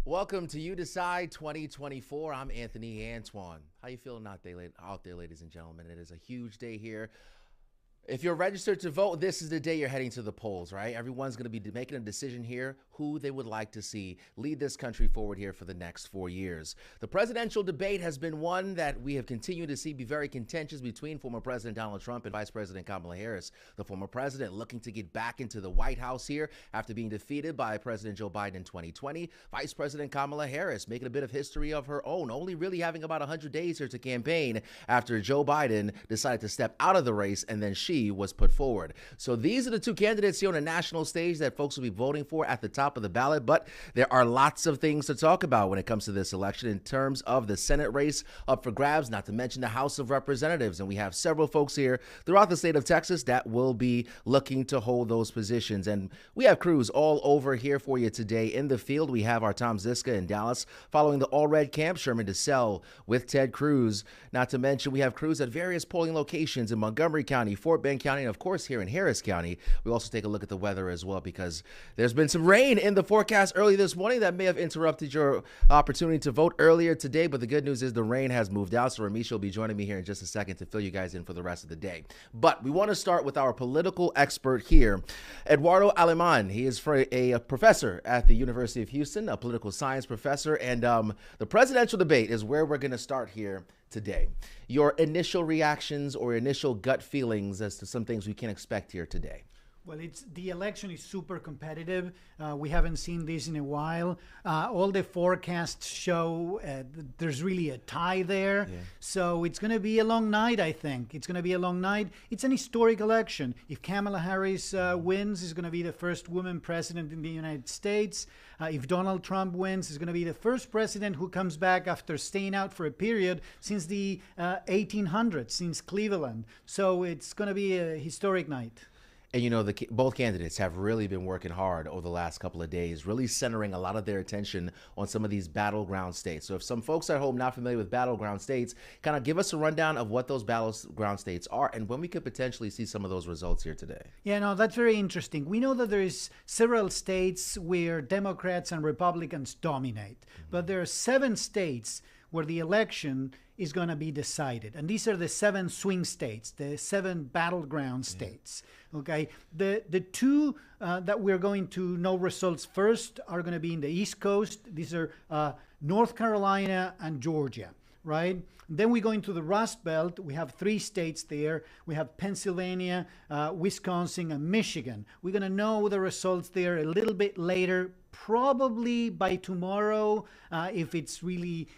Welcome to You Decide 2024. I'm Anthony Antoine. How you feeling out there, ladies and gentlemen? It is a huge day here. If you're registered to vote, this is the day you're heading to the polls, right? Everyone's going to be making a decision here who they would like to see lead this country forward here for the next 4 years. The presidential debate has been one that we have continued to see be very contentious between former President Donald Trump and Vice President Kamala Harris. The former president looking to get back into the White House here after being defeated by President Joe Biden in 2020. Vice President Kamala Harris making a bit of history of her own, only really having about 100 days here to campaign after Joe Biden decided to step out of the race and then she was put forward. So these are the two candidates here on the national stage that folks will be voting for at the top of the ballot. But there are lots of things to talk about when it comes to this election in terms of the Senate race up for grabs, not to mention the House of Representatives. And we have several folks here throughout the state of Texas that will be looking to hold those positions. And we have crews all over here for you today in the field. We have our Tom Ziska in Dallas following the All Red Camp, Sherman DeSalle with Ted Cruz. Not to mention we have crews at various polling locations in Montgomery County, Fort Bend County, and of course here in Harris County. We also take a look at the weather as well because there's been some rain in the forecast early this morning that may have interrupted your opportunity to vote earlier today. But the good news is the rain has moved out. So Ramisha will be joining me here in just a second to fill you guys in for the rest of the day. But we want to start with our political expert here, Eduardo Aleman. He is a professor at the University of Houston, a political science professor. And the presidential debate is where we're going to start here today. Your initial reactions or initial gut feelings as to some things we can expect here today. Well, the election is super competitive. We haven't seen this in a while. All the forecasts show there's really a tie there. Yeah. So it's going to be a long night, I think. It's going to be a long night. It's an historic election. If Kamala Harris wins, it's going to be the first woman president in the United States. If Donald Trump wins, it's going to be the first president who comes back after staying out for a period since the 1800s, since Cleveland. So it's going to be a historic night. And, you know, both candidates have really been working hard over the last couple of days, really centering a lot of their attention on some of these battleground states. So if some folks at home not familiar with battleground states, kind of give us a rundown of what those battleground states are and when we could potentially see some of those results here today. Yeah, no, that's very interesting. We know that there is several states where Democrats and Republicans dominate, but there are 7 states where the election is going to be decided. And these are the 7 swing states, the 7 battleground states. Okay, the two that we're going to know results first are going to be in the East Coast. These are North Carolina and Georgia, right? Then we go into the Rust Belt. We have 3 states there. We have Pennsylvania, Wisconsin, and Michigan. We're going to know the results there a little bit later, probably by tomorrow, if it's really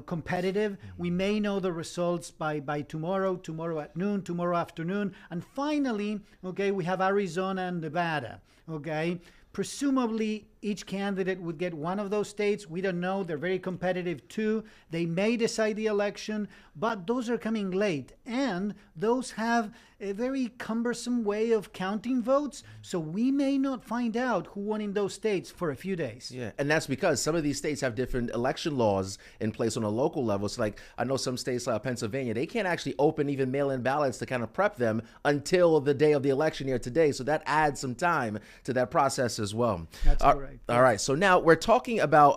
competitive. We may know the results by tomorrow at noon, tomorrow afternoon. And finally, okay, we have Arizona and Nevada, okay? Presumably, each candidate would get one of those states. We don't know. They're very competitive too. They may decide the election, but those are coming late. And those have a very cumbersome way of counting votes. So we may not find out who won in those states for a few days. Yeah, and that's because some of these states have different election laws in place on a local level. So like I know some states like Pennsylvania, they can't actually open even mail-in ballots to kind of prep them until the day of the election here today. So that adds some time to that process as well. That's correct. All right. So now we're talking about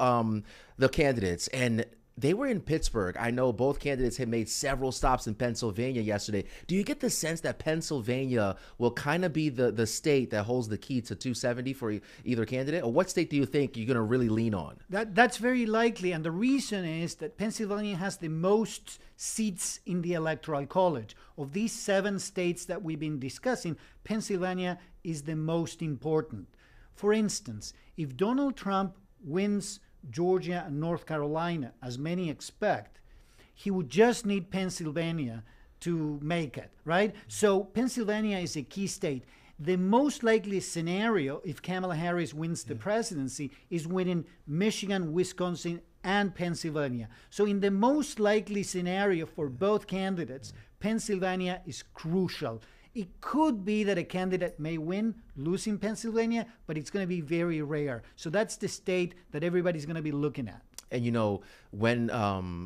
the candidates, and they were in Pittsburgh. I know both candidates had made several stops in Pennsylvania yesterday. Do you get the sense that Pennsylvania will kind of be the state that holds the key to 270 for either candidate? Or what state do you think you're going to really lean on? That's very likely. And the reason is that Pennsylvania has the most seats in the Electoral College. Of these 7 states that we've been discussing, Pennsylvania is the most important. For instance, if Donald Trump wins Georgia and North Carolina, as many expect, he would just need Pennsylvania to make it, right? So Pennsylvania is a key state. The most likely scenario, if Kamala Harris wins the presidency, is winning Michigan, Wisconsin, and Pennsylvania. So in the most likely scenario for both candidates, Pennsylvania is crucial. It could be that a candidate may win, losing Pennsylvania, but it's going to be very rare. So that's the state that everybody's going to be looking at. And when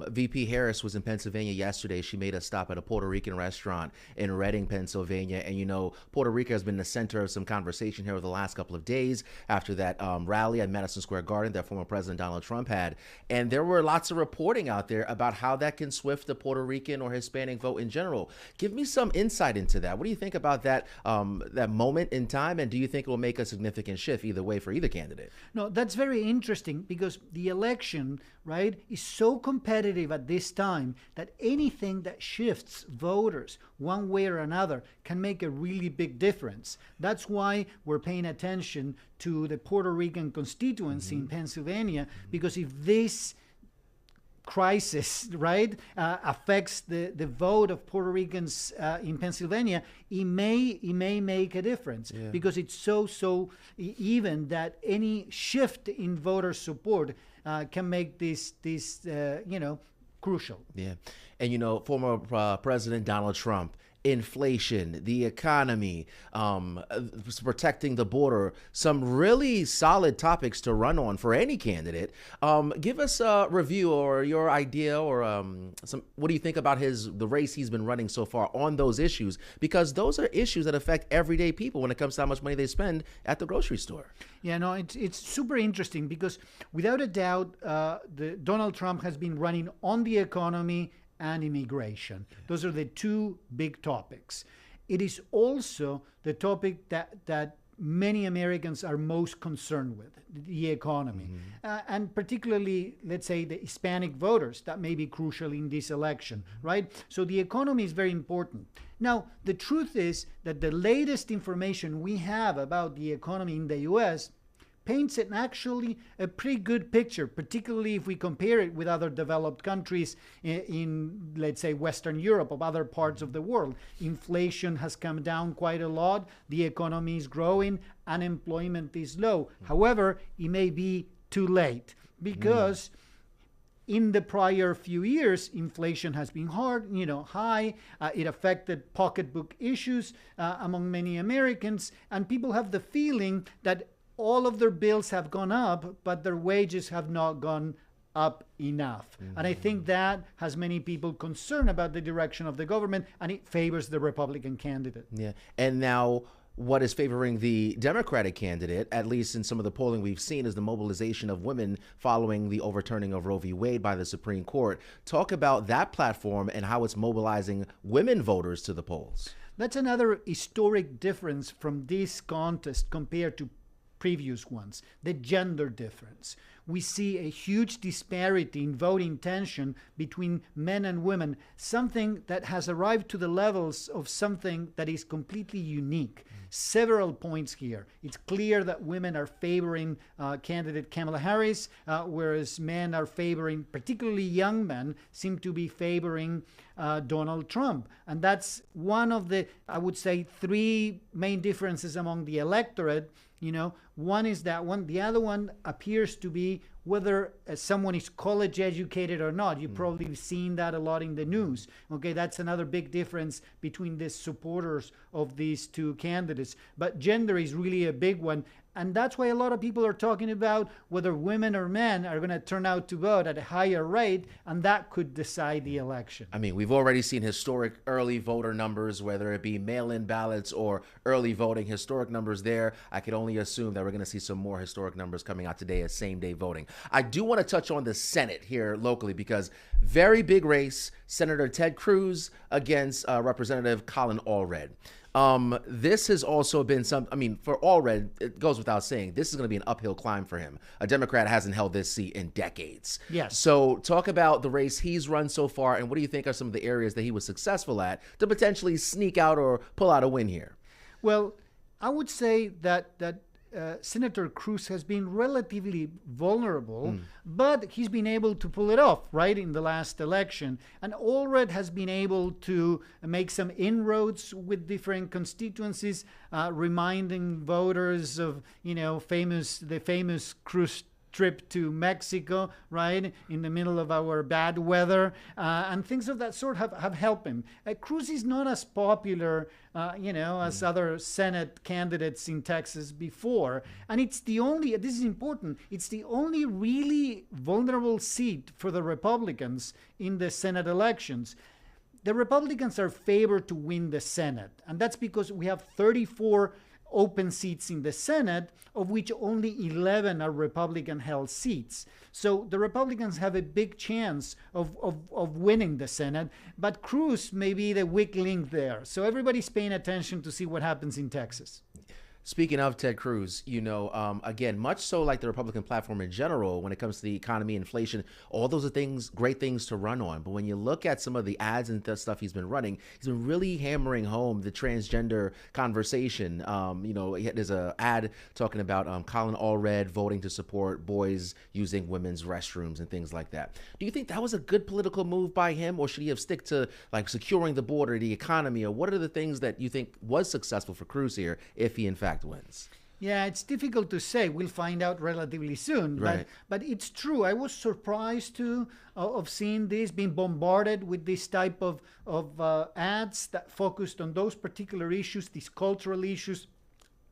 VP Harris was in Pennsylvania yesterday, she made a stop at a Puerto Rican restaurant in Reading, Pennsylvania. And Puerto Rico has been the center of some conversation here over the last couple of days after that rally at Madison Square Garden that former President Donald Trump had. And there were lots of reporting out there about how that can swift the Puerto Rican or Hispanic vote in general. Give me some insight into that. What do you think about that that moment in time? And do you think it will make a significant shift either way for either candidate? No, that's very interesting because the election, right, is so competitive at this time that anything that shifts voters one way or another can make a really big difference. That's why we're paying attention to the Puerto Rican constituency in Pennsylvania, because if this crisis, right, affects the vote of Puerto Ricans in Pennsylvania, it may make a difference because it's so even that any shift in voter support can make this crucial. Yeah. And former President Donald Trump, inflation, the economy, protecting the border, some really solid topics to run on for any candidate. Give us a review or your idea or what do you think about the race he's been running so far on those issues? Because those are issues that affect everyday people when it comes to how much money they spend at the grocery store. Yeah, no, it's super interesting because without a doubt, Donald Trump has been running on the economy and immigration. Those are the two big topics. It is also the topic that many Americans are most concerned with, the economy. And particularly, let's say, the Hispanic voters, that may be crucial in this election, right? So the economy is very important. Now, the truth is that the latest information we have about the economy in the U.S. paints actually a pretty good picture, particularly if we compare it with other developed countries in, let's say, Western Europe or other parts of the world. Inflation has come down quite a lot. The economy is growing. Unemployment is low. However, it may be too late because in the prior few years, inflation has been high. It affected pocketbook issues among many Americans, and people have the feeling that all of their bills have gone up, but their wages have not gone up enough. And I think that has many people concerned about the direction of the government, and it favors the Republican candidate. Yeah. And now what is favoring the Democratic candidate, at least in some of the polling we've seen, is the mobilization of women following the overturning of Roe v. Wade by the Supreme Court. Talk about that platform and how it's mobilizing women voters to the polls. That's another historic difference from this contest compared to previous ones, the gender difference. We see a huge disparity in vote intention between men and women, something that has arrived to the levels of something that is completely unique. Several points here. It's clear that women are favoring candidate Kamala Harris, whereas men are favoring, particularly young men, seem to be favoring Donald Trump. And that's one of the, I would say, three main differences among the electorate. One is that one. The other one appears to be whether someone is college educated or not. You've probably seen that a lot in the news. Okay, that's another big difference between the supporters of these two candidates. But gender is really a big one. And that's why a lot of people are talking about whether women or men are going to turn out to vote at a higher rate, and that could decide the election. I mean, we've already seen historic early voter numbers, whether it be mail-in ballots or early voting, historic numbers there. I could only assume that we're going to see some more historic numbers coming out today as same-day voting. I do want to touch on the Senate here locally because very big race, Senator Ted Cruz against Representative Colin Allred. This has also been for Allred, it goes without saying, this is going to be an uphill climb for him. A Democrat hasn't held this seat in decades. Yes. So talk about the race he's run so far, and what do you think are some of the areas that he was successful at to potentially sneak out or pull out a win here? Well, I would say that Senator Cruz has been relatively vulnerable, but he's been able to pull it off, right, in the last election. And Allred has been able to make some inroads with different constituencies, reminding voters of, the famous Cruz trip to Mexico, right, in the middle of our bad weather, and things of that sort have helped him. Cruz is not as popular, as other Senate candidates in Texas before, and it's the only, this is important, it's the only really vulnerable seat for the Republicans in the Senate elections. The Republicans are favored to win the Senate, and that's because we have 34 open seats in the Senate, of which only 11 are Republican-held seats. So the Republicans have a big chance of winning the Senate, but Cruz may be the weak link there. So everybody's paying attention to see what happens in Texas. Speaking of Ted Cruz, again, much so like the Republican platform in general, when it comes to the economy, inflation, all those are things, great things to run on. But when you look at some of the ads and stuff he's been running, he's been really hammering home the transgender conversation. There's an ad talking about Colin Allred voting to support boys using women's restrooms and things like that. Do you think that was a good political move by him, or should he have stick to like securing the border, the economy, or what are the things that you think was successful for Cruz here if he in fact wins? Yeah, it's difficult to say. We'll find out relatively soon. Right. But it's true. I was surprised of seeing this, being bombarded with this type of ads that focused on those particular issues, these cultural issues,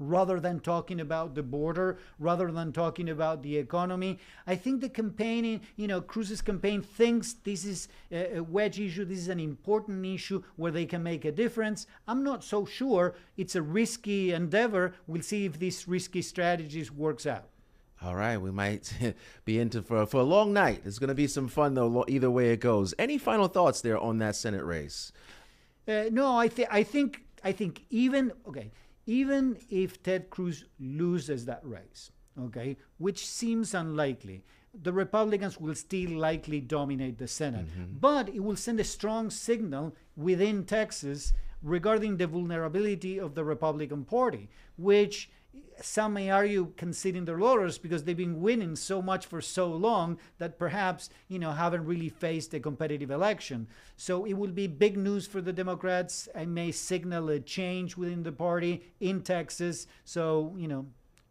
rather than talking about the border, rather than talking about the economy. I think the campaigning, Cruz's campaign thinks this is a wedge issue, this is an important issue where they can make a difference. I'm not so sure. It's a risky endeavor. We'll see if this risky strategies works out. All right, we might be into for a long night. It's going to be some fun, though, either way it goes. Any final thoughts there on that Senate race? No, I think even if Ted Cruz loses that race, okay, which seems unlikely, the Republicans will still likely dominate the Senate. But it will send a strong signal within Texas regarding the vulnerability of the Republican Party, which some may argue can sit in their laurels because they've been winning so much for so long that perhaps, haven't really faced a competitive election. So it will be big news for the Democrats and may signal a change within the party in Texas. So,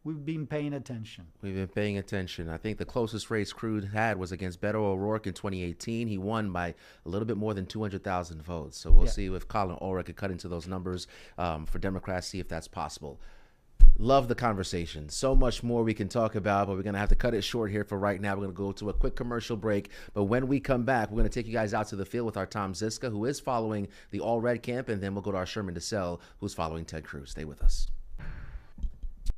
we've been paying attention. We've been paying attention. I think the closest race Cruz had was against Beto O'Rourke in 2018. He won by a little bit more than 200,000 votes. So we'll see if Colin Allred could cut into those numbers for Democrats, see if that's possible. Love the conversation. So much more we can talk about, but we're going to have to cut it short here for right now. We're going to go to a quick commercial break. But when we come back, we're going to take you guys out to the field with our Tom Ziska, who is following the Allred camp, and then we'll go to our Sherman DeSalle, who's following Ted Cruz. Stay with us.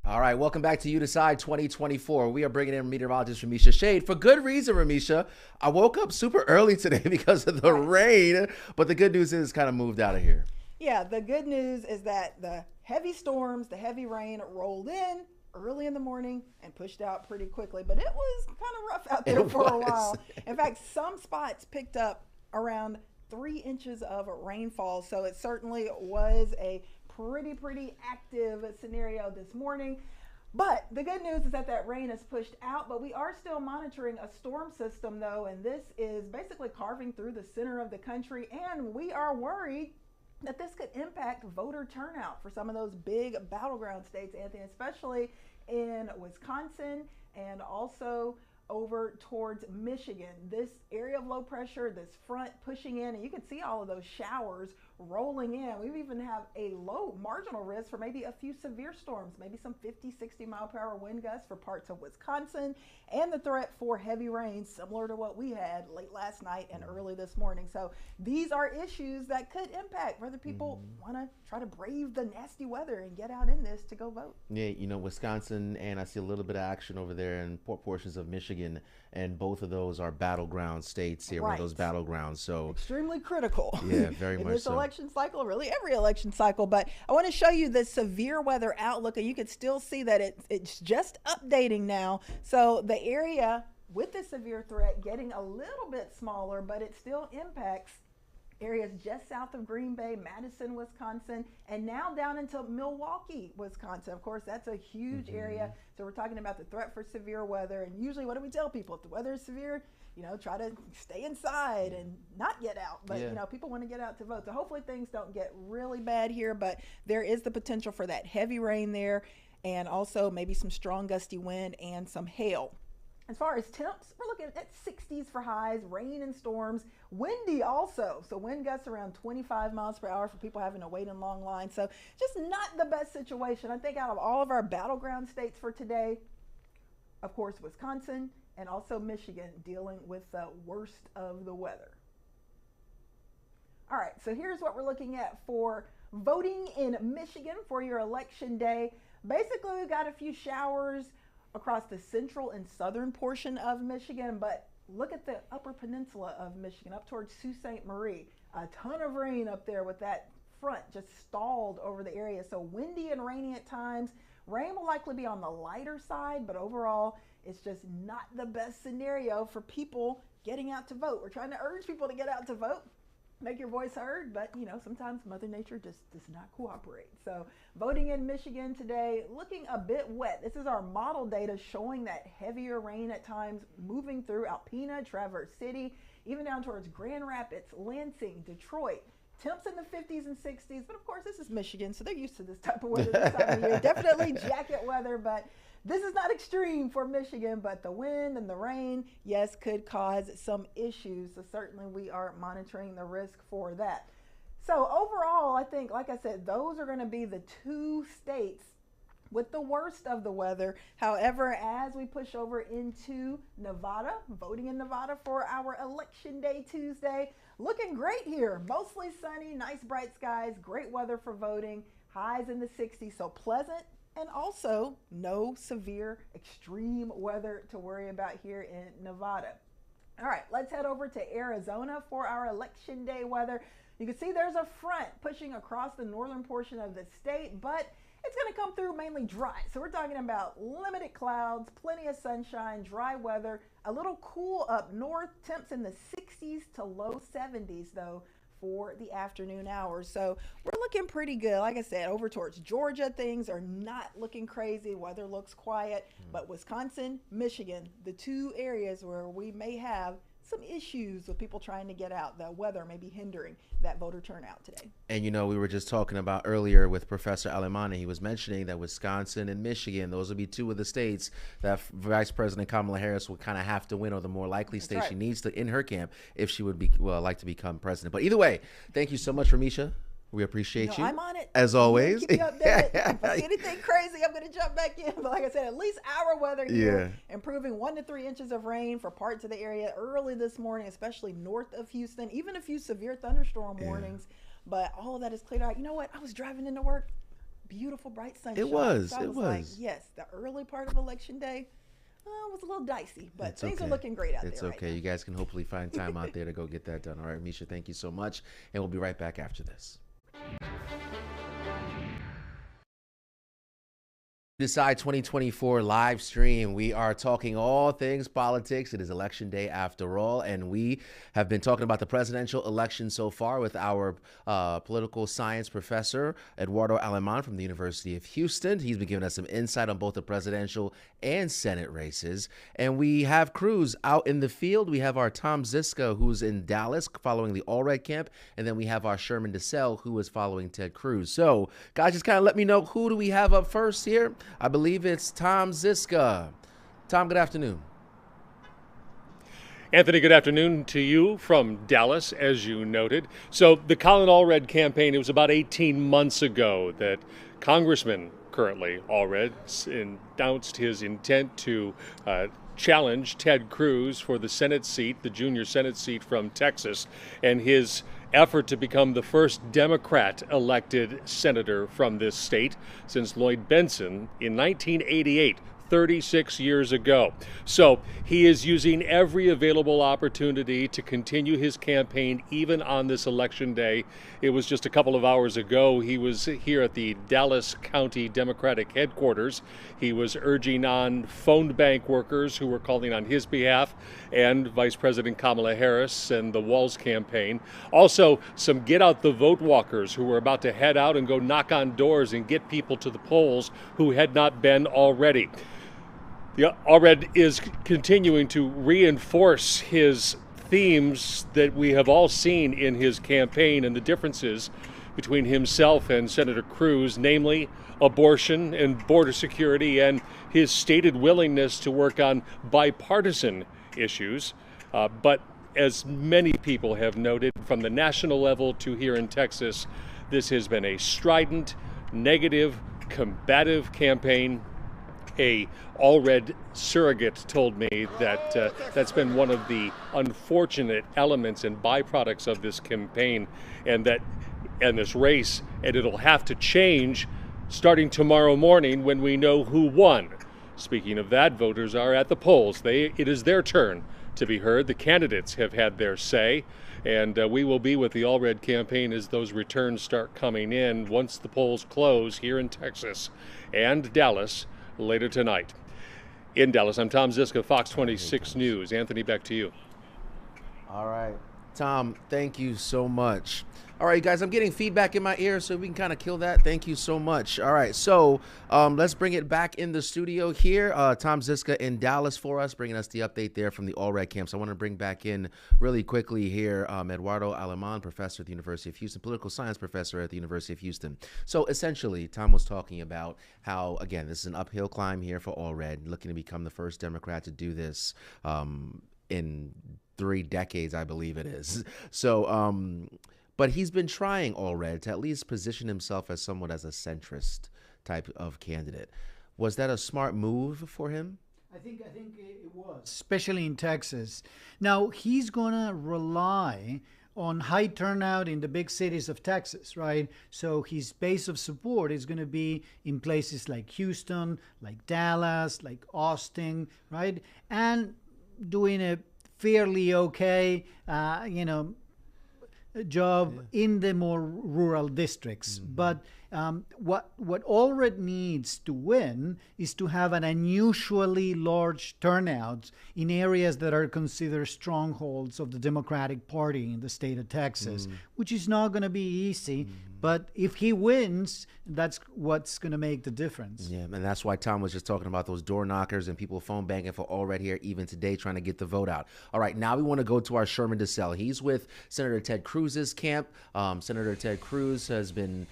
All right, welcome back to You Decide 2024. We are bringing in meteorologist Ramisha Shade for good reason, Ramisha. I woke up super early today because of the rain, but the good news is it's kind of moved out of here. Yeah, the good news is that the heavy storms, the heavy rain rolled in early in the morning and pushed out pretty quickly, but it was kind of rough out there for a while. In fact, some spots picked up around 3 inches of rainfall, so it certainly was a pretty active scenario this morning. But the good news is that rain is pushed out, but we are still monitoring a storm system though, and this is basically carving through the center of the country, and we are worried that this could impact voter turnout for some of those big battleground states, Anthony, especially in Wisconsin and also over towards Michigan. This area of low pressure, this front pushing in, and you can see all of those showers rolling in. We even have a low marginal risk for maybe a few severe storms, maybe some 50, 60 mile per hour wind gusts for parts of Wisconsin, and the threat for heavy rain similar to what we had late last night and early this morning. So these are issues that could impact whether people want to try to brave the nasty weather and get out in this to go vote. Yeah, Wisconsin, and I see a little bit of action over there in portions of Michigan, and both of those are battleground states here, one of those battlegrounds. So extremely critical. Yeah, very much so. In this election cycle, really every election cycle. But I want to show you the severe weather outlook, and you can still see that it's just updating now. So the area with the severe threat getting a little bit smaller, but it still impacts areas just south of Green Bay, Madison, Wisconsin, and now down into Milwaukee, Wisconsin. Of course, that's a huge area. So we're talking about the threat for severe weather. And usually what do we tell people? If the weather is severe, try to stay inside and not get out. But, people want to get out to vote. So hopefully things don't get really bad here, but there is the potential for that heavy rain there and also maybe some strong gusty wind and some hail. As far as temps, we're looking at 60s for highs, rain and storms, windy also. So wind gusts around 25 miles per hour for people having to wait in long lines. So just not the best situation. I think out of all of our battleground states for today, of course, Wisconsin and also Michigan dealing with the worst of the weather. All right, so here's what we're looking at for voting in Michigan for your election day. Basically, we've got a few showers across the central and southern portion of Michigan, but look at the upper peninsula of Michigan up towards Sault Ste. Marie. A ton of rain up there with that front just stalled over the area. So windy and rainy at times. Rain will likely be on the lighter side, but overall, it's just not the best scenario for people getting out to vote. We're trying to urge people to get out to vote. Make your voice heard, but sometimes Mother Nature just does not cooperate. So voting in Michigan today, looking a bit wet. This is our model data showing that heavier rain at times moving through Alpena, Traverse City, even down towards Grand Rapids, Lansing, Detroit. Temps in the 50s and 60s, but of course this is Michigan, so they're used to this type of weather this time of year. Definitely jacket weather, but this is not extreme for Michigan, but the wind and the rain, yes, could cause some issues. So certainly we are monitoring the risk for that. So overall, I think, like I said, those are going to be the two states with the worst of the weather. However, as we push over into Nevada, voting in Nevada for our Election Day Tuesday, looking great here. Mostly sunny, nice bright skies, great weather for voting, highs in the 60s, so pleasant. And also no severe extreme weather to worry about here in Nevada. All right, let's head over to Arizona for our Election Day weather. You can see there's a front pushing across the northern portion of the state, but it's going to come through mainly dry. So we're talking about limited clouds, plenty of sunshine, dry weather, a little cool up north, temps in the 60s to low 70s though for the afternoon hours. So we're looking pretty good. Like I said, over towards Georgia, things are not looking crazy. Weather looks quiet, but Wisconsin, Michigan, the two areas where we may have some issues with people trying to get out. The weather may be hindering that voter turnout today. And we were just talking about earlier with Professor Alemani. He was mentioning that Wisconsin and Michigan, those would be two of the states that Vice President Kamala Harris would kind of have to win, or the more likely state she needs to in her camp if she would like to become president. But either way, thank you so much, Ramisha. We appreciate you. I'm on it. As always. Keep you updated. If I see anything crazy, I'm going to jump back in. But like I said, at least our weather here, improving 1 to 3 inches of rain for parts of the area early this morning, especially north of Houston, even a few severe thunderstorm warnings. But all of that is cleared out. You know what? I was driving into work. Beautiful, bright sunshine. It was. So I was like, yes, the early part of Election Day was a little dicey, but things are looking great out there. It's okay. You guys can hopefully find time out there to go get that done. All right, Misha, thank you so much. And we'll be right back after this. Decide 2024 live stream. We are talking all things politics. It is election day after all, and we have been talking about the presidential election so far with our political science professor, Eduardo Aleman from the University of Houston. He's been giving us some insight on both the presidential and Senate races. And we have crews out in the field. We have our Tom Ziska, who's in Dallas following the All Red camp, and then we have our Sherman DeSalle, who is following Ted Cruz. So, guys, just kind of let me know, who do we have up first here? I believe it's Tom Ziska. Tom, good afternoon. Anthony, good afternoon to you from Dallas, as you noted. So the Colin Allred campaign, it was about 18 months ago that Congressman currently Allred announced his intent to challenge Ted Cruz for the Senate seat, the junior Senate seat from Texas, and his effort to become the first Democrat elected senator from this state since Lloyd Benson in 1988, 36 years ago. So he is using every available opportunity to continue his campaign even on this election day. It was just a couple of hours ago. He was here at the Dallas County Democratic headquarters. He was urging on phone bank workers who were calling on his behalf, and Vice President Kamala Harris and the Walz campaign. Also, some get out the vote walkers who were about to head out and go knock on doors and get people to the polls who had not been already. Allred is continuing to reinforce his themes that we have all seen in his campaign and the differences between himself and Senator Cruz, namely abortion and border security, and his stated willingness to work on bipartisan issues. But as many people have noted, from the national level to here in Texas, this has been a strident, negative, combative campaign. A Allred surrogate told me that that's been one of the unfortunate elements and byproducts of this campaign and this race, and it'll have to change starting tomorrow morning when we know who won. Speaking of that, voters are at the polls. It is their turn to be heard. The candidates have had their say, and we will be with the Allred campaign as those returns start coming in once the polls close here in Texas and Dallas later tonight. In Dallas, I'm Tom Ziska, Fox 26 News. Anthony, back to you. All right. Tom, thank you so much. All right, guys, I'm getting feedback in my ear, so we can kind of kill that. Thank you so much. All right, so let's bring it back in the studio here. Tom Ziska in Dallas for us, bringing us the update there from the Allred camps. I want to bring back in really quickly here Eduardo Aleman, professor at the University of Houston, political science professor at the University of Houston. So essentially, Tom was talking about how, again, this is an uphill climb here for Allred, looking to become the first Democrat to do this in 3 decades, I believe it is. So, but he's been trying Allred to at least position himself as somewhat as a centrist type of candidate. Was that a smart move for him? I think it was, especially in Texas. Now, he's going to rely on high turnout in the big cities of Texas, right? So his base of support is going to be in places like Houston, like Dallas, like Austin, right? And doing a fairly okay, job in the more rural districts. Mm-hmm. But what Allred needs to win is to have an unusually large turnout in areas that are considered strongholds of the Democratic Party in the state of Texas, which is not going to be easy. But if he wins, that's what's going to make the difference. Yeah, and that's why Tom was just talking about those door knockers and people phone banging for Allred here even today, trying to get the vote out. All right, now we want to go to our Sherman DeSalle. He's with Senator Ted Cruz's camp. Senator Ted Cruz has been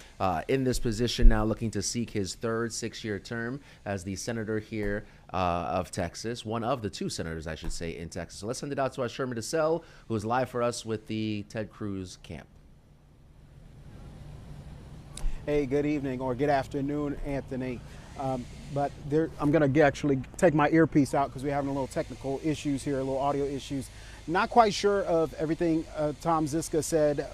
in this position now, looking to seek his third 6-year term as the senator here of Texas, one of the 2 senators, I should say, in Texas. So let's send it out to our Sherman DeSalle, who is live for us with the Ted Cruz camp. Hey, good evening or good afternoon, Anthony. But I'm going to actually take my earpiece out because we're having a little technical issues here, a little audio issues. Not quite sure of everything Tom Ziska said.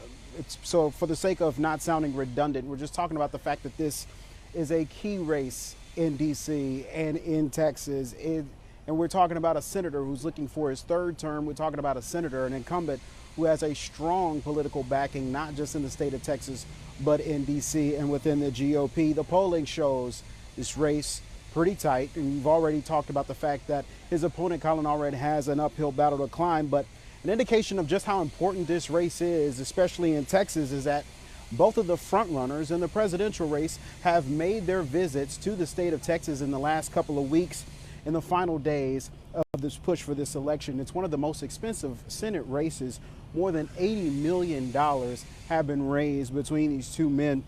So for the sake of not sounding redundant, we're just talking about the fact that this is a key race in D.C. and in Texas. And we're talking about a senator who's looking for his 3rd term. We're talking about a senator, an incumbent, who has a strong political backing, not just in the state of Texas, but in D.C. and within the GOP. The polling shows this race pretty tight, and we've already talked about the fact that his opponent, Colin Allred, has an uphill battle to climb. But an indication of just how important this race is, especially in Texas, is that both of the frontrunners in the presidential race have made their visits to the state of Texas in the last couple of weeks in the final days of this push for this election. It's one of the most expensive Senate races. More than $80 million have been raised between these 2 men.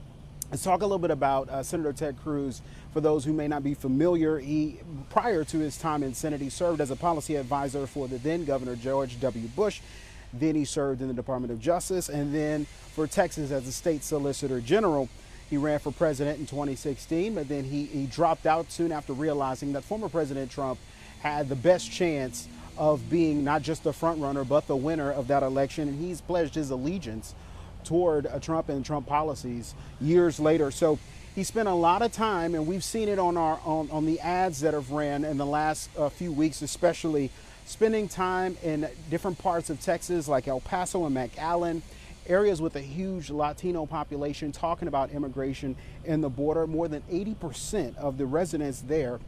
Let's talk a little bit about Senator Ted Cruz. For those who may not be familiar, prior to his time in Senate, he served as a policy advisor for the then Governor George W. Bush. Then he served in the Department of Justice, and then for Texas as a state solicitor general. He ran for president in 2016, but then he dropped out soon after realizing that former President Trump had the best chance of being not just the front runner, but the winner of that election. And he's pledged his allegiance toward Trump and Trump policies years later. So he spent a lot of time, and we've seen it on the ads that have ran in the last few weeks, especially spending time in different parts of Texas like El Paso and McAllen, areas with a huge Latino population, talking about immigration and the border. More than 80% of the residents there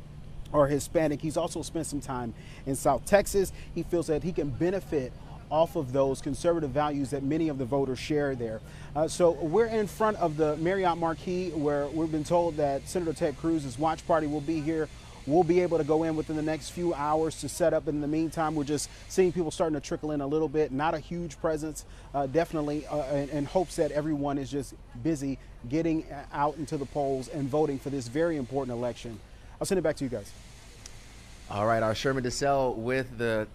are Hispanic. He's also spent some time in South Texas. He feels that he can benefit off of those conservative values that many of the voters share there. So we're in front of the Marriott Marquis, where we've been told that Senator Ted Cruz's watch party will be here We'll be able to go in within the next few hours to set up. In the meantime, we're just seeing people starting to trickle in a little bit. Not a huge presence, definitely, in hopes that everyone is just busy getting out into the polls and voting for this very important election. I'll send it back to you guys. All right, our Sherman DeSalle with the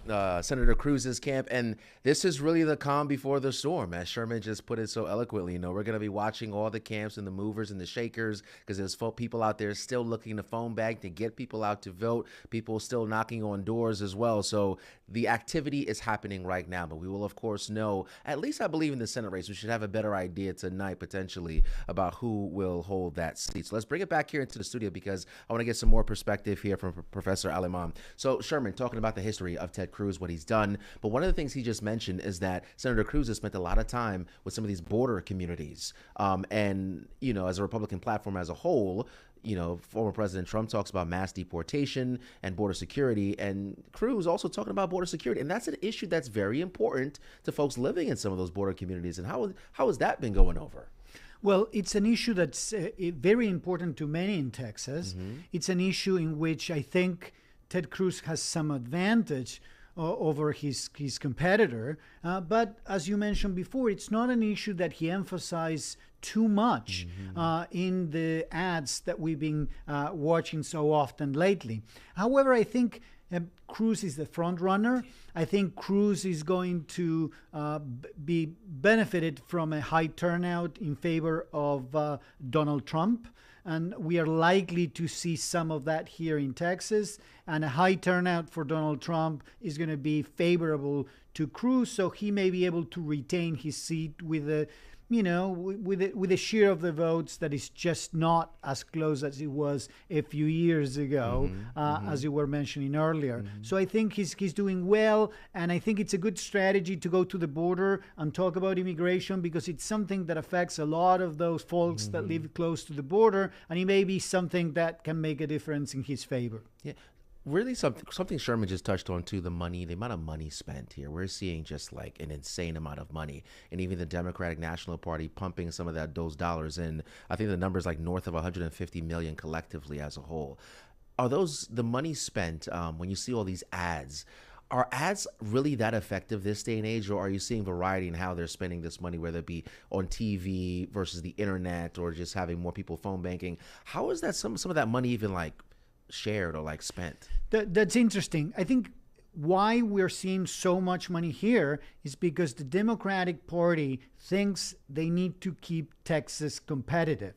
Senator Cruz's camp, and this is really the calm before the storm, as Sherman just put it so eloquently. You know, we're going to be watching all the camps and the movers and the shakers, because there's people out there still looking to phone bank to get people out to vote, people still knocking on doors as well. So the activity is happening right now, but we will, of course, know, at least I believe in the Senate race, we should have a better idea tonight, potentially, about who will hold that seat. So let's bring it back here into the studio, because I want to get some more perspective here from Professor Aleman. So Sherman, talking about the history of Ted Cruz, what he's done, but one of the things he just mentioned is that Senator Cruz has spent a lot of time with some of these border communities. And, you know, as a Republican platform as a whole, you know, former President Trump talks about mass deportation and border security, and Cruz also talking about border security. And that's an issue that's very important to folks living in some of those border communities. And how has that been going over? Well, it's an issue that's very important to many in Texas. It's an issue in which I think Ted Cruz has some advantage over his competitor. But as you mentioned before, it's not an issue that he emphasized too much in the ads that we've been watching so often lately. However, I think Cruz is the front runner. I think Cruz is going to be benefited from a high turnout in favor of Donald Trump. And we are likely to see some of that here in Texas. And a high turnout for Donald Trump is going to be favorable to Cruz, so he may be able to retain his seat with a, you know, with a share of the votes that is just not as close as it was a few years ago, as you were mentioning earlier. So I think he's doing well, and I think it's a good strategy to go to the border and talk about immigration, because it's something that affects a lot of those folks that live close to the border, and it may be something that can make a difference in his favor. Yeah. Really something Sherman just touched on too, the amount of money spent here. We're seeing just like an insane amount of money, and even the Democratic National Party pumping some of those dollars in. I think the number is like north of 150 million collectively as a whole. Are those the money spent when you see all these ads? Are ads really that effective this day and age, or are you seeing variety in how they're spending this money, whether it be on TV versus the internet, or just having more people phone banking? How is that some of that money even like shared or like spent? That's interesting. I think why we're seeing so much money here is because the Democratic Party thinks they need to keep Texas competitive.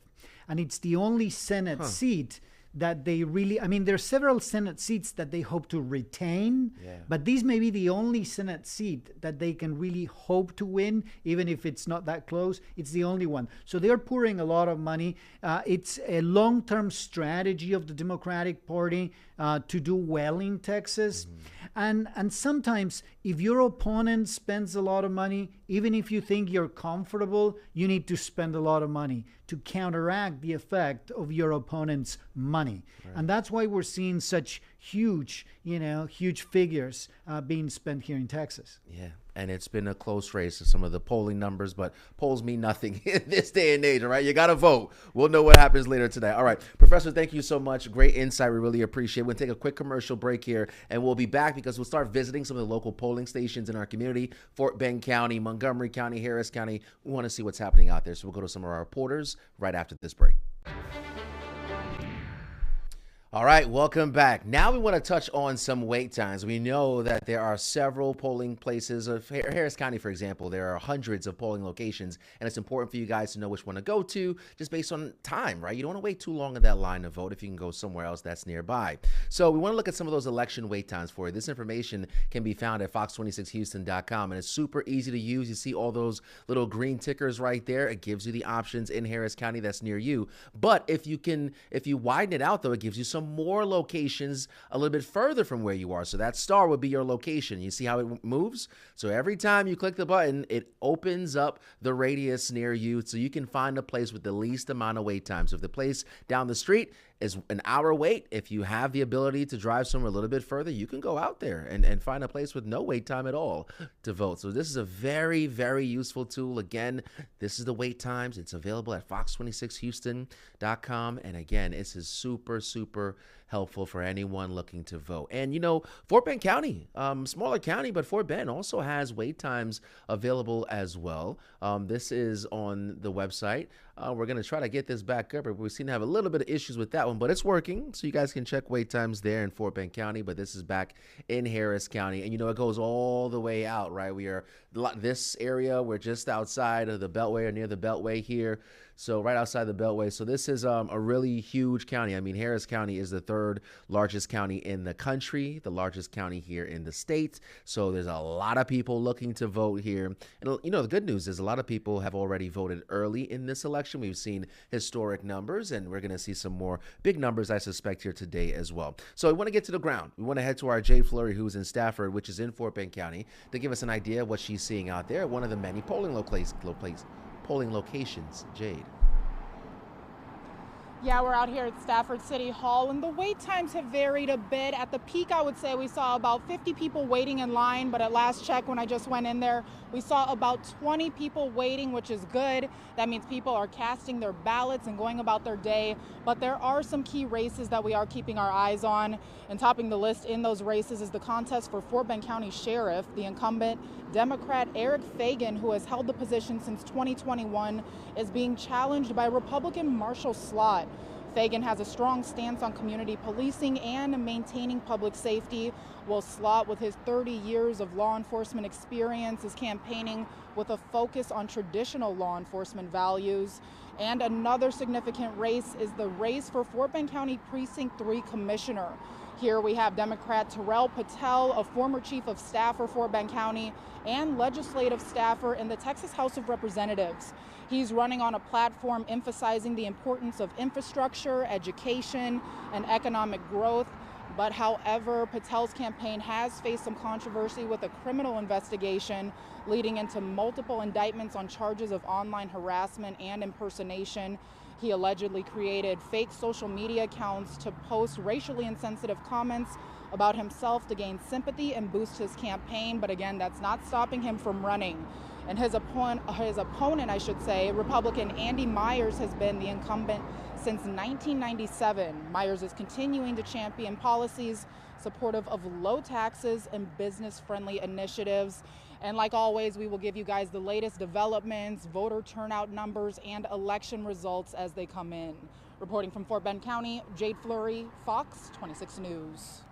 And it's the only Senate seat that they really, I mean, there are several Senate seats that they hope to retain, but this may be the only Senate seat that they can really hope to win, even if it's not that close. It's the only one. So they're pouring a lot of money. It's a long-term strategy of the Democratic Party to do well in Texas. And sometimes if your opponent spends a lot of money, even if you think you're comfortable, you need to spend a lot of money to counteract the effect of your opponent's money. And that's why we're seeing such huge figures being spent here in Texas. Yeah. And it's been a close race to some of the polling numbers, but polls mean nothing in this day and age, all right? You got to vote. We'll know what happens later today. All right, Professor, thank you so much. Great insight. We really appreciate it. We'll take a quick commercial break here, and we'll be back because we'll start visiting some of the local polling stations in our community, Fort Bend County, Montgomery County, Harris County. We want to see what's happening out there, so we'll go to some of our reporters right after this break. All right, welcome back. Now we want to touch on some wait times. We know that there are several polling places of Harris County, for example. There are hundreds of polling locations, and it's important for you guys to know which one to go to just based on time, right? You don't want to wait too long in that line to vote if you can go somewhere else that's nearby. So we want to look at some of those election wait times for you. This information can be found at fox26houston.com, and it's super easy to use. You see all those little green tickers right there. It gives you the options in Harris County that's near you. But if you widen it out, though, it gives you some more locations a little bit further from where you are. So that star would be your location. You see how it moves? So every time you click the button, it opens up the radius near you so you can find a place with the least amount of wait time. So if the place down the street is an hour wait, if you have the ability to drive somewhere a little bit further, you can go out there and find a place with no wait time at all to vote. So this is a very, very useful tool. Again, this is the wait times. It's available at fox26houston.com. And again, it's super, super helpful for anyone looking to vote. And, you know, Fort Bend County, smaller county, but Fort Bend also has wait times available as well. This is on the website. We're going to try to get this back up. We seem to have a little bit of issues with that one, but it's working. So you guys can check wait times there in Fort Bend County, but this is back in Harris County. And, you know, it goes all the way out, right? We are this area. We're just outside of the Beltway or near the Beltway here. So right outside the Beltway. So this is a really huge county. I mean, Harris County is the third largest county in the country, the largest county here in the state. So there's a lot of people looking to vote here. And, you know, the good news is a lot of people have already voted early in this election. We've seen historic numbers, and we're going to see some more big numbers, I suspect, here today as well. So we want to get to the ground. We want to head to our Jade Fleury, who's in Stafford, which is in Fort Bend County, to give us an idea of what she's seeing out there, one of the many polling locations. Jade. Yeah, we're out here at Stafford City Hall, and the wait times have varied a bit. At the peak, I would say we saw about 50 people waiting in line, but at last check, when I just went in there, we saw about 20 people waiting, which is good. That means people are casting their ballots and going about their day, but there are some key races that we are keeping our eyes on. And topping the list in those races is the contest for Fort Bend County Sheriff. The incumbent Democrat Eric Fagan, who has held the position since 2021, is being challenged by Republican Marshall Slott. Fagan has a strong stance on community policing and maintaining public safety, while Slott, with his 30 years of law enforcement experience, is campaigning with a focus on traditional law enforcement values. And another significant race is the race for Fort Bend County Precinct 3 Commissioner. Here we have Democrat Terrell Patel, a former chief of staff for Fort Bend County and legislative staffer in the Texas House of Representatives. He's running on a platform emphasizing the importance of infrastructure, education, and economic growth. But however, Patel's campaign has faced some controversy with a criminal investigation leading into multiple indictments on charges of online harassment and impersonation. He allegedly created fake social media accounts to post racially insensitive comments about himself to gain sympathy and boost his campaign. But again, that's not stopping him from running. And his opponent, I should say, Republican Andy Myers, has been the incumbent since 1997. Myers is continuing to champion policies supportive of low taxes and business-friendly initiatives. And like always, we will give you guys the latest developments, voter turnout numbers, and election results as they come in. Reporting from Fort Bend County, Jade Fleury, Fox 26 News.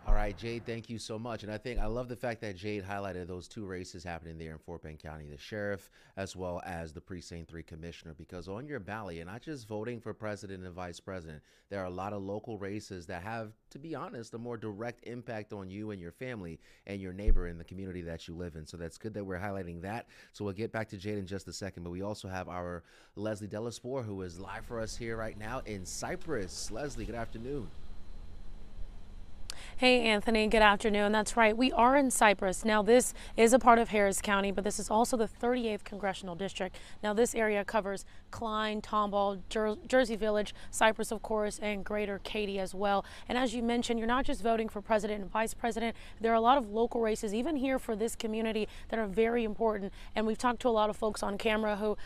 All right, Jade, thank you so much. And I love the fact that Jade highlighted those two races happening there in Fort Bend County, the sheriff as well as the Precinct 3 commissioner, because on your ballot, you're not just voting for president and vice president. There are a lot of local races that have, to be honest, a more direct impact on you and your family and your neighbor in the community that you live in. So that's good that we're highlighting that. So we'll get back to Jade in just a second, but we also have our Leslie Delaspore, who is live for us here right now in Cypress. Leslie, good afternoon. Hey, Anthony, good afternoon. That's right. We are in Cypress. Now, this is a part of Harris County, but this is also the 38th Congressional District. Now, this area covers Klein, Tomball, Jersey Village, Cypress, of course, and Greater Katy as well. And as you mentioned, you're not just voting for president and vice president. There are a lot of local races, even here for this community, that are very important. And we've talked to a lot of folks on camera who,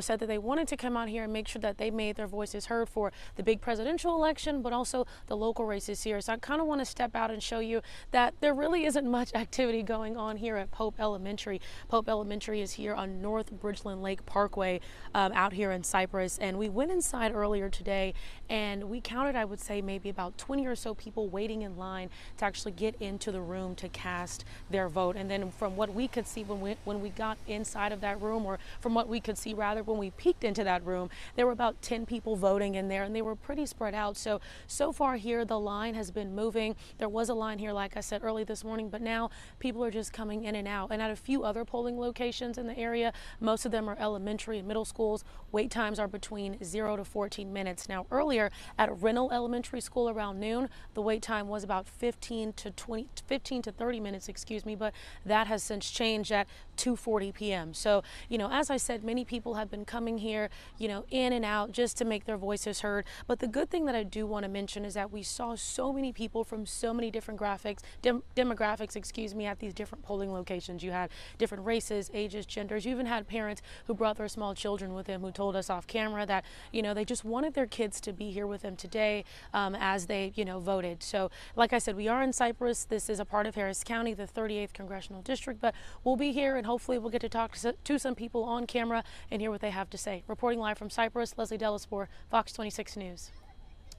said that they wanted to come out here and make sure that they made their voices heard for the big presidential election, but also the local races here. So I kind of want to step out and show you that there really isn't much activity going on here at Pope Elementary. Pope Elementary is here on North Bridgeland Lake Parkway out here in Cypress, and we went inside earlier today and we counted, I would say, maybe about 20 or so people waiting in line to actually get into the room to cast their vote. And then from what we could see when we got inside of that room, or from what we could see rather when we peeked into that room, there were about 10 people voting in there, and they were pretty spread out. So far here the line has been moving. There was a line here, like I said, early this morning, but now people are just coming in and out. And at a few other polling locations in the area, most of them are elementary and middle schools, wait times are between 0 to 14 minutes. Now, earlier at Rennell Elementary School around noon, the wait time was about 15 to 30 minutes, but that has since changed at 2:40 p.m. So, as I said, many people have been coming here, in and out just to make their voices heard. But the good thing that I do want to mention is that we saw so many people from so many many different demographics, excuse me, at these different polling locations. You had different races, ages, genders. You even had parents who brought their small children with them who told us off camera that, they just wanted their kids to be here with them today as they, voted. So like I said, we are in Cypress. This is a part of Harris County, the 38th Congressional District, but we'll be here and hopefully we'll get to talk to some people on camera and hear what they have to say. Reporting live from Cypress, Leslie Delaspore, Fox 26 News.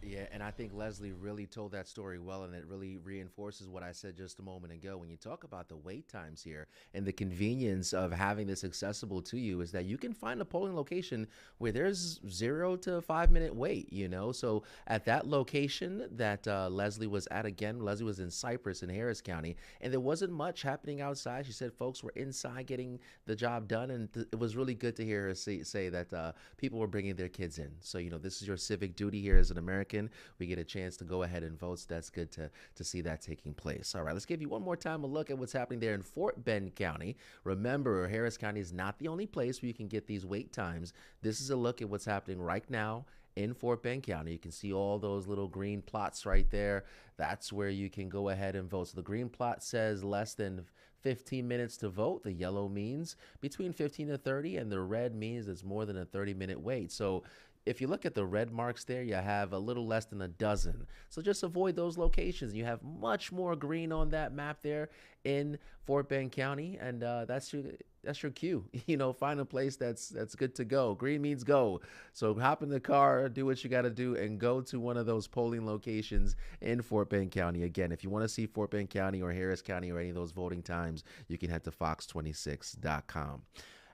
Yeah, and I think Leslie really told that story well, and it really reinforces what I said just a moment ago. When you talk about the wait times here and the convenience of having this accessible to you, is that you can find a polling location where there's 0 to 5 minute wait, So at that location that Leslie was at, again, Leslie was in Cypress in Harris County, and there wasn't much happening outside. She said folks were inside getting the job done, and it was really good to hear her say that people were bringing their kids in. So, this is your civic duty here as an American. We get a chance to go ahead and vote, so that's good to see that taking place. All right, let's give you one more time a look at what's happening there in Fort Bend County. Remember, Harris County is not the only place where you can get these wait times. This is a look at what's happening right now in Fort Bend County. You can see all those little green plots right there. That's where you can go ahead and vote. So the green plot says less than 15 minutes to vote. The yellow means between 15 to 30, and the red means it's more than a 30-minute wait. So if you look at the red marks there, you have a little less than a dozen. So just avoid those locations. You have much more green on that map there in Fort Bend County, and that's your cue. Find a place that's good to go. Green means go. So hop in the car, do what you got to do, and go to one of those polling locations in Fort Bend County. Again, if you want to see Fort Bend County or Harris County or any of those voting times, you can head to fox26.com.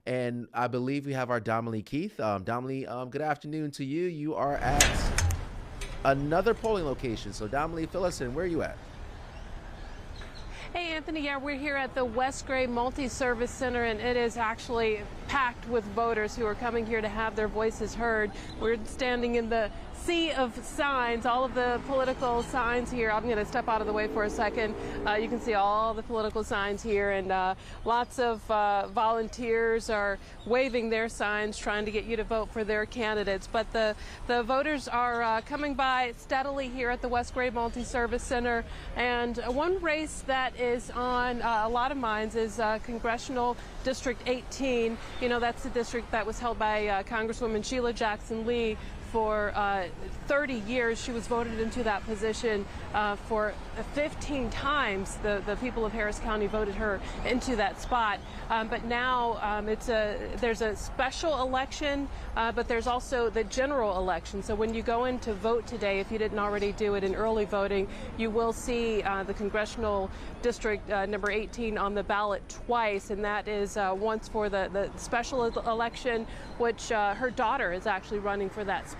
And I believe we have our Dominique Keith. Dominique, good afternoon to you. You are at another polling location. So Dominique, fill us in. Where are you at? Hey, Anthony. Yeah, we're here at the West Gray Multi-Service Center, and it is actually packed with voters who are coming here to have their voices heard. We're standing in the sea of signs, all of the political signs here. I'm going to step out of the way for a second. You can see all the political signs here, and lots of volunteers are waving their signs, trying to get you to vote for their candidates. But the voters are coming by steadily here at the West Gray Multi-Service Center, and one race that is on a lot of minds is Congressional District 18. That's the district that was held by Congresswoman Sheila Jackson Lee for 30 years. She was voted into that position for 15 times. The people of Harris County voted her into that spot. But now there's a special election, but there's also the general election. So when you go in to vote today, if you didn't already do it in early voting, you will see the Congressional District number 18 on the ballot twice, and that is once for the special election, which her daughter is actually running for that spot.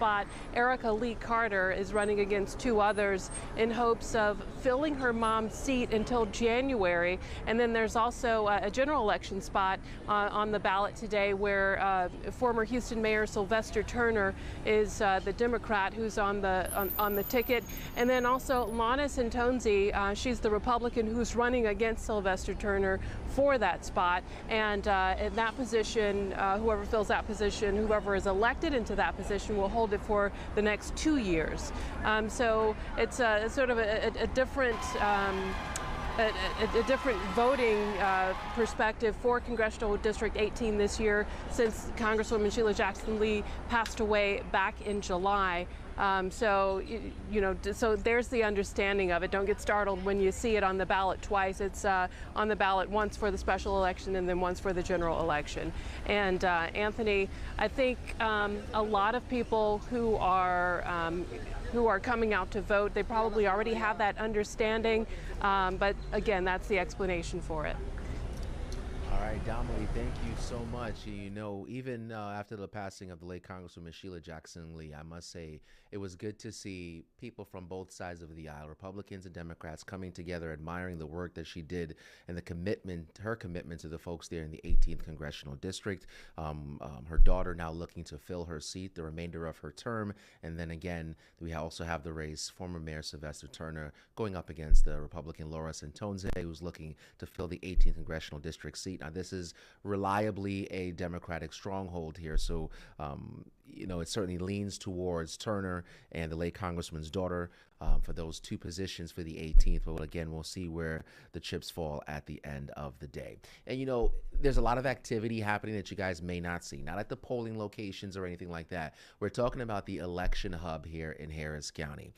Erica Lee Carter is running against two others in hopes of filling her mom's seat until January. And then there's also a general election spot on the ballot today where former Houston Mayor Sylvester Turner is the Democrat who's on the ticket. And then also Lana Santonzi, she's the Republican who's running against Sylvester Turner for that spot. And in that position, whoever fills that position, whoever is elected into that position will hold it for the next 2 years. So it's sort of a different a different voting perspective for Congressional District 18 this year, since Congresswoman Sheila Jackson Lee passed away back in July. So there's the understanding of it. Don't get startled when you see it on the ballot twice. It's on the ballot once for the special election and then once for the general election. And Anthony, I think a lot of people who are coming out to vote, they probably already have that understanding. But again, that's the explanation for it. All right, Dominique, thank you so much. Even after the passing of the late Congresswoman Sheila Jackson Lee, I must say it was good to see people from both sides of the aisle, Republicans and Democrats, coming together, admiring the work that she did and her commitment to the folks there in the 18th Congressional District. Her daughter now looking to fill her seat the remainder of her term. And then again, we also have the race, former Mayor Sylvester Turner going up against the Republican Laura Santonze, who's looking to fill the 18th Congressional District seat. Now, this is reliably a Democratic stronghold here. So, it certainly leans towards Turner and the late congressman's daughter for those two positions for the 18th. But again, we'll see where the chips fall at the end of the day. And, there's a lot of activity happening that you guys may not see, not at the polling locations or anything like that. We're talking about the election hub here in Harris County.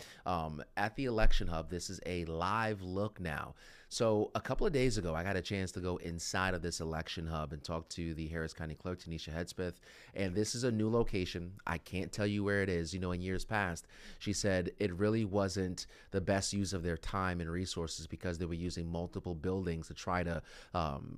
At the election hub, this is a live look now. So a couple of days ago, I got a chance to go inside of this election hub and talk to the Harris County Clerk, Tanisha Hedspeth. And this is a new location. I can't tell you where it is. In years past, she said it really wasn't the best use of their time and resources because they were using multiple buildings to try to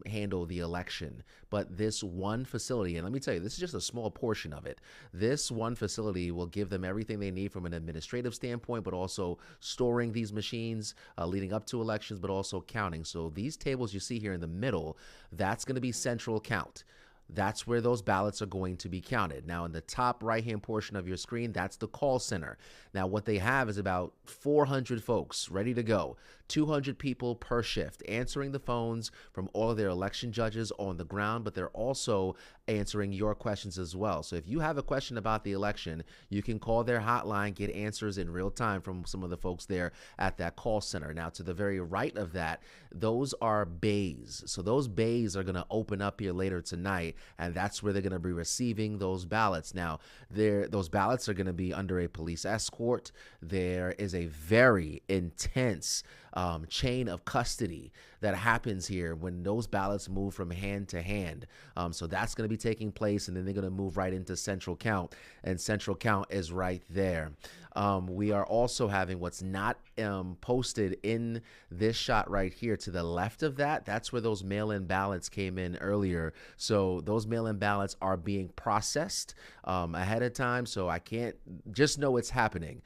handle the election. But this one facility, and let me tell you, this is just a small portion of it. This one facility will give them everything they need from an administrative standpoint, but also storing these machines leading up to elections, but also counting. So these tables you see here in the middle, that's going to be central count. That's where those ballots are going to be counted. Now, in the top right-hand portion of your screen, that's the call center. Now, what they have is about 400 folks ready to go, 200 people per shift, answering the phones from all of their election judges on the ground, but they're also answering your questions as well. So if you have a question about the election, you can call their hotline, get answers in real time from some of the folks there at that call center. Now, to the very right of that, those are bays. So those bays are going to open up here later tonight, and that's where they're going to be receiving those ballots. Now, those ballots are going to be under a police escort. There is a very intense chain of custody that happens here when those ballots move from hand to hand. So that's going to be taking place, and then they're going to move right into central count, and central count is right there. We are also having what's not posted in this shot right here to the left of that. That's where those mail-in ballots came in earlier. So those mail-in ballots are being processed ahead of time. So I can't just know it's happening.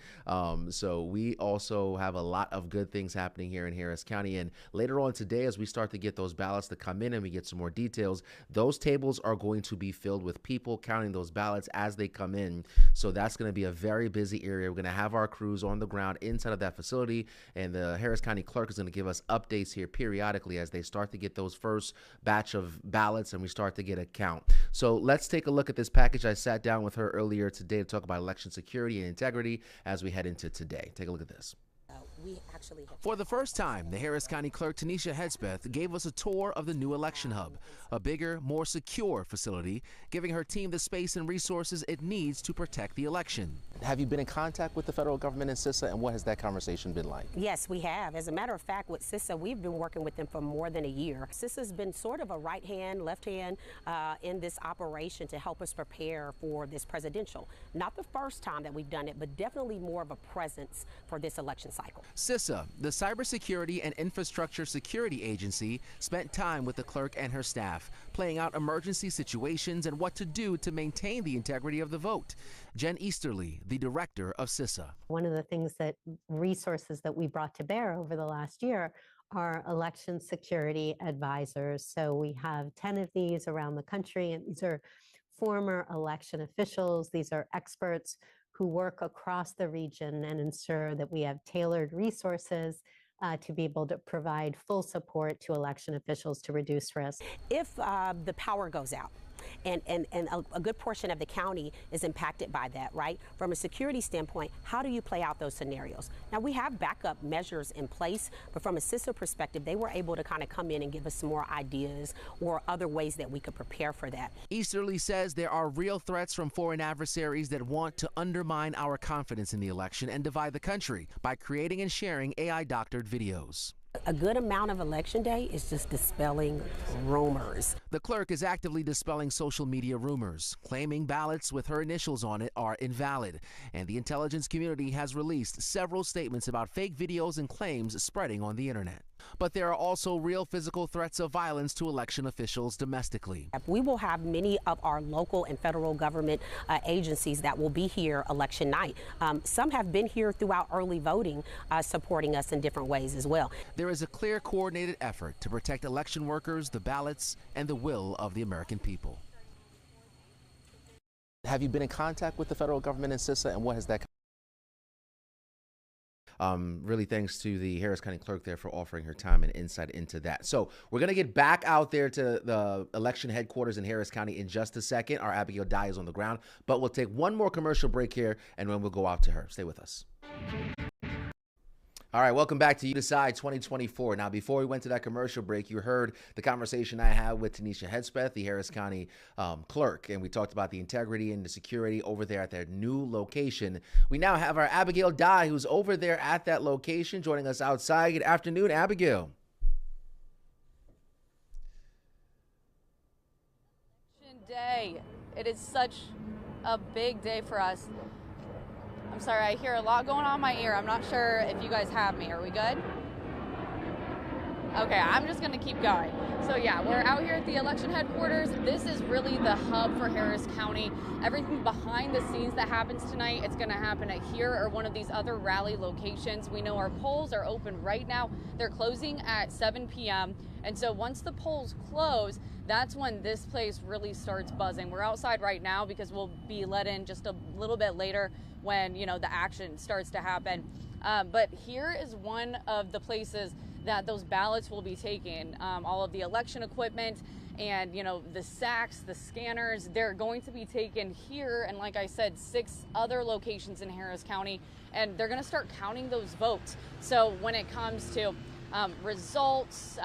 So we also have a lot of good things happening here in Harris County. And later on today, as we start to get those ballots to come in and we get some more details, those tables are going to be filled with people counting those ballots as they come in. So that's going to be a very busy area. We're going to have our crews on the ground inside of that facility, and the Harris County Clerk is going to give us updates here periodically as they start to get those first batch of ballots and we start to get a count. So let's take a look at this package. I sat down with her earlier today to talk about election security and integrity as we head into today. Take a look at this. For the first time, the Harris County Clerk, Tanisha Hedspeth, gave us a tour of the new election hub, a bigger, more secure facility, giving her team the space and resources it needs to protect the election. Have you been in contact with the federal government and CISA, and what has that conversation been like? Yes, we have. As a matter of fact, with CISA, we've been working with them for more than a year. CISA's been sort of a right hand, left hand in this operation to help us prepare for this presidential. Not the first time that we've done it, but definitely more of a presence for this election cycle. CISA, the Cybersecurity and Infrastructure Security Agency, spent time with the clerk and her staff, playing out emergency situations and what to do to maintain the integrity of the vote. Jen Easterly, the director of CISA. One of the things that resources that we brought to bear over the last year are election security advisors. So we have 10 of these around the country, and these are former election officials. These are experts who work across the region and ensure that we have tailored resources to be able to provide full support to election officials to reduce risk. If the power goes out, and a good portion of the county is impacted by that, right? From a security standpoint, how do you play out those scenarios? Now, we have backup measures in place, but from a CISA perspective, they were able to kind of come in and give us some more ideas or other ways that we could prepare for that. Easterly says there are real threats from foreign adversaries that want to undermine our confidence in the election and divide the country by creating and sharing AI-doctored videos. A good amount of election day is just dispelling rumors. The clerk is actively dispelling social media rumors, claiming ballots with her initials on it are invalid. And the intelligence community has released several statements about fake videos and claims spreading on the internet. But there are also real physical threats of violence to election officials domestically. We will have many of our local and federal government agencies that will be here election night. Some have been here throughout early voting, supporting us in different ways as well. There is a clear, coordinated effort to protect election workers, the ballots, and the will of the American people. Have you been in contact with the federal government and CISA, and what has that? Really thanks to the Harris County clerk there for offering her time and insight into that. So we're going to get back out there to the election headquarters in Harris County in just a second. Our Abigail Dye is on the ground, but we'll take one more commercial break here, and then we'll go out to her. Stay with us. All right, welcome back to You Decide 2024. Now, before we went to that commercial break, you heard the conversation I had with Tanisha Hedspeth, the Harris County clerk, and we talked about the integrity and the security over there at their new location. We now have our Abigail Dye, who's over there at that location, joining us outside. Good afternoon, Abigail. Day. It is such a big day for us. I'm sorry, I hear a lot going on in my ear. I'm not sure if you guys have me. Are we good? Okay, I'm just going to keep going. So yeah, we're out here at the election headquarters. This is really the hub for Harris County. Everything behind the scenes that happens tonight, it's going to happen at here or one of these other rally locations. We know our polls are open right now. They're closing at 7 p.m. And so once the polls close, that's when this place really starts buzzing. We're outside right now because we'll be let in just a little bit later when, you know, the action starts to happen. But here is one of the places that those ballots will be taken. All of the election equipment and, you know, the sacks, the scanners, they're going to be taken here. And like I said, 6 other locations in Harris County, and they're going to start counting those votes. So when it comes to results,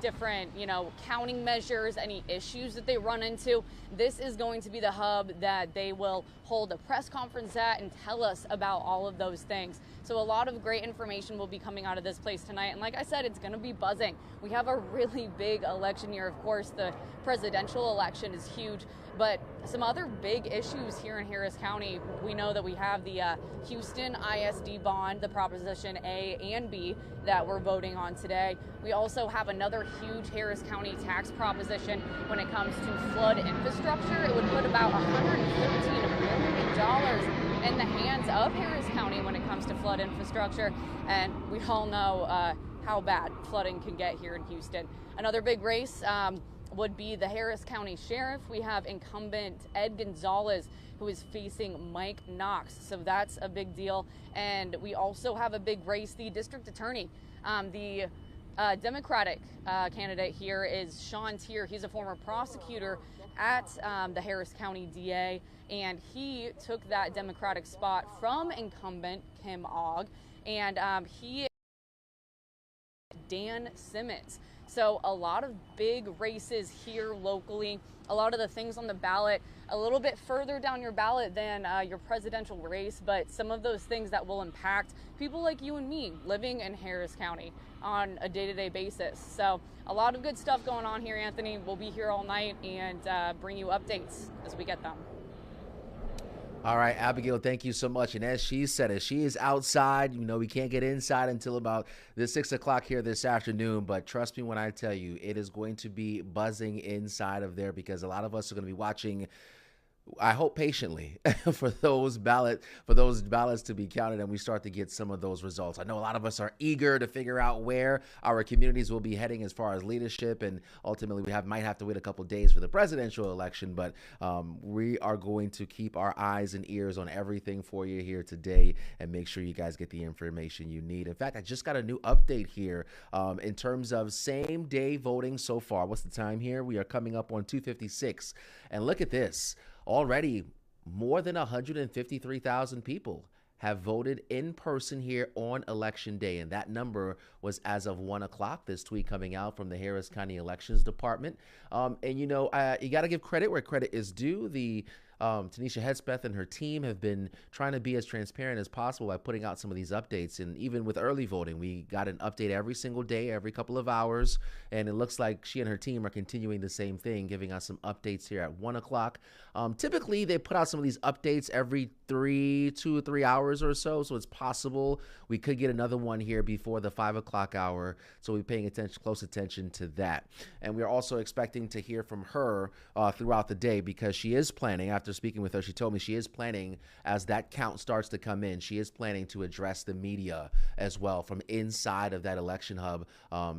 different, you know, counting measures, any issues that they run into, this is going to be the hub that they will hold a press conference at and tell us about all of those things. So a lot of great information will be coming out of this place tonight. And like I said, it's going to be buzzing. We have a really big election year. Of course, the presidential election is huge, but some other big issues here in Harris County. We know that we have the Houston ISD bond, the Proposition A and B that we're voting on today. We also have another huge Harris County tax proposition when it comes to flood infrastructure. It would put about $115 million in the hands of Harris County when it comes to flood infrastructure. And we all know how bad flooding can get here in Houston. Another big race would be the Harris County Sheriff. We have incumbent Ed Gonzalez, who is facing Mike Knox. So that's a big deal. And we also have a big race, the district attorney. The Democratic candidate here is Sean Tier. He's a former prosecutor at the Harris County DA, and he took that Democratic spot from incumbent Kim Ogg, and he Dan Simmons. So a lot of big races here locally, a lot of the things on the ballot, a little bit further down your ballot than your presidential race, but some of those things that will impact people like you and me living in Harris County on a day-to-day basis. So a lot of good stuff going on here, Anthony. We'll be here all night and bring you updates as we get them. All right, Abigail, thank you so much. And as she said, as she is outside, you know, we can't get inside until about the 6 o'clock here this afternoon. But trust me when I tell you, it is going to be buzzing inside of there because a lot of us are going to be watching, I hope patiently, for those ballots to be counted and we start to get some of those results. I know a lot of us are eager to figure out where our communities will be heading as far as leadership, and ultimately we might have to wait a couple of days for the presidential election, but we are going to keep our eyes and ears on everything for you here today and make sure you guys get the information you need. In fact, I just got a new update here in terms of same day voting so far. What's the time here? We are coming up on 2:56, and look at this. Already, more than 153,000 people have voted in person here on Election Day, and that number was as of 1 o'clock. This tweet coming out from the Harris County Elections Department. And, you know, you got to give credit where credit is due. The Tanisha Hedspeth and her team have been trying to be as transparent as possible by putting out some of these updates. And even with early voting, we got an update every single day, every couple of hours. And it looks like she and her team are continuing the same thing, giving us some updates here at 1 o'clock. Typically, they put out some of these updates every 2 or 3 hours or so. So it's possible we could get another one here before the 5 o'clock hour. So we're paying close attention to that. And we're also expecting to hear from her throughout the day because she is planning, after after speaking with her, she told me she is planning, as that count starts to come in, she is planning to address the media as well from inside of that election hub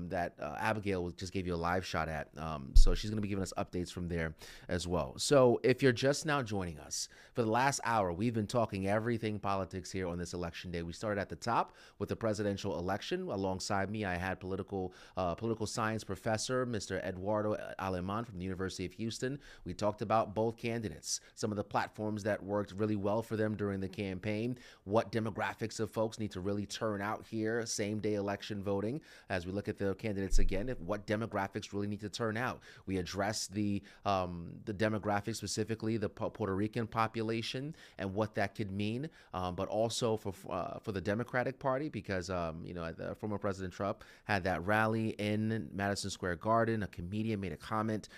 that Abigail just gave you a live shot at. So she's going to be giving us updates from there as well. So if you're just now joining us, for the last hour, we've been talking everything politics here on this election day. We started at the top with the presidential election. Alongside me, I had political science professor, Mr. Eduardo Aleman from the University of Houston. We talked about both candidates, some of the platforms that worked really well for them during the campaign, what demographics of folks need to really turn out here, same-day election voting, as we look at the candidates again, what demographics really need to turn out. We addressed the demographics, specifically the Puerto Rican population and what that could mean, but also for the Democratic Party, because the former President Trump had that rally in Madison Square Garden. A comedian made a comment.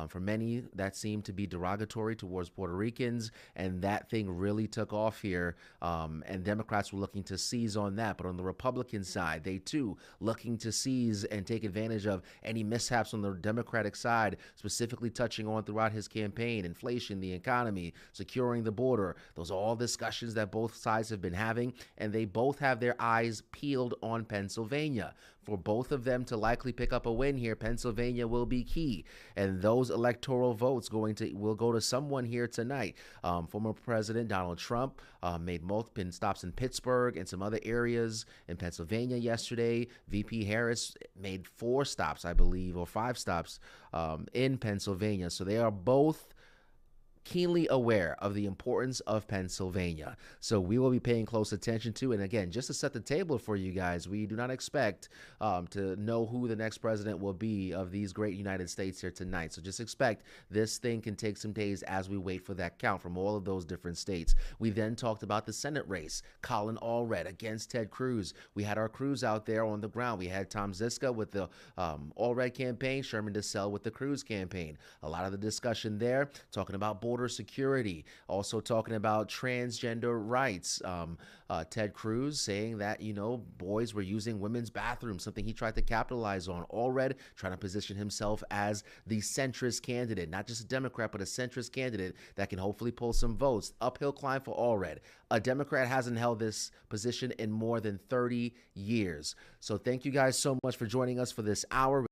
For many, that seemed to be derogatory towards Puerto Ricans, and that thing really took off here. And Democrats were looking to seize on that, but on the Republican side, they too looking to seize and take advantage of any mishaps on the Democratic side, specifically touching on throughout his campaign, inflation, the economy, securing the border. Those are all discussions that both sides have been having, and they both have their eyes peeled on Pennsylvania. For both of them to likely pick up a win here, Pennsylvania will be key, and those electoral votes will go to someone here tonight. Former President Donald Trump made multiple stops in Pittsburgh and some other areas in Pennsylvania yesterday. VP Harris made 4 stops, I believe, or 5 stops in Pennsylvania. So they are both keenly aware of the importance of Pennsylvania. So we will be paying close attention to, and again, just to set the table for you guys, we do not expect to know who the next president will be of these great United States here tonight. So just expect this thing can take some days as we wait for that count from all of those different states. We then talked about the Senate race, Colin Allred against Ted Cruz. We had our crews out there on the ground. We had Tom Ziska with the Allred campaign, Sherman DeSalle with the Cruz campaign. A lot of the discussion there, talking about border security, also talking about transgender rights. Ted Cruz saying that, boys were using women's bathrooms, something he tried to capitalize on. Allred trying to position himself as the centrist candidate, not just a Democrat, but a centrist candidate that can hopefully pull some votes. Uphill climb for Allred. A Democrat hasn't held this position in more than 30 years. So thank you guys so much for joining us for this hour.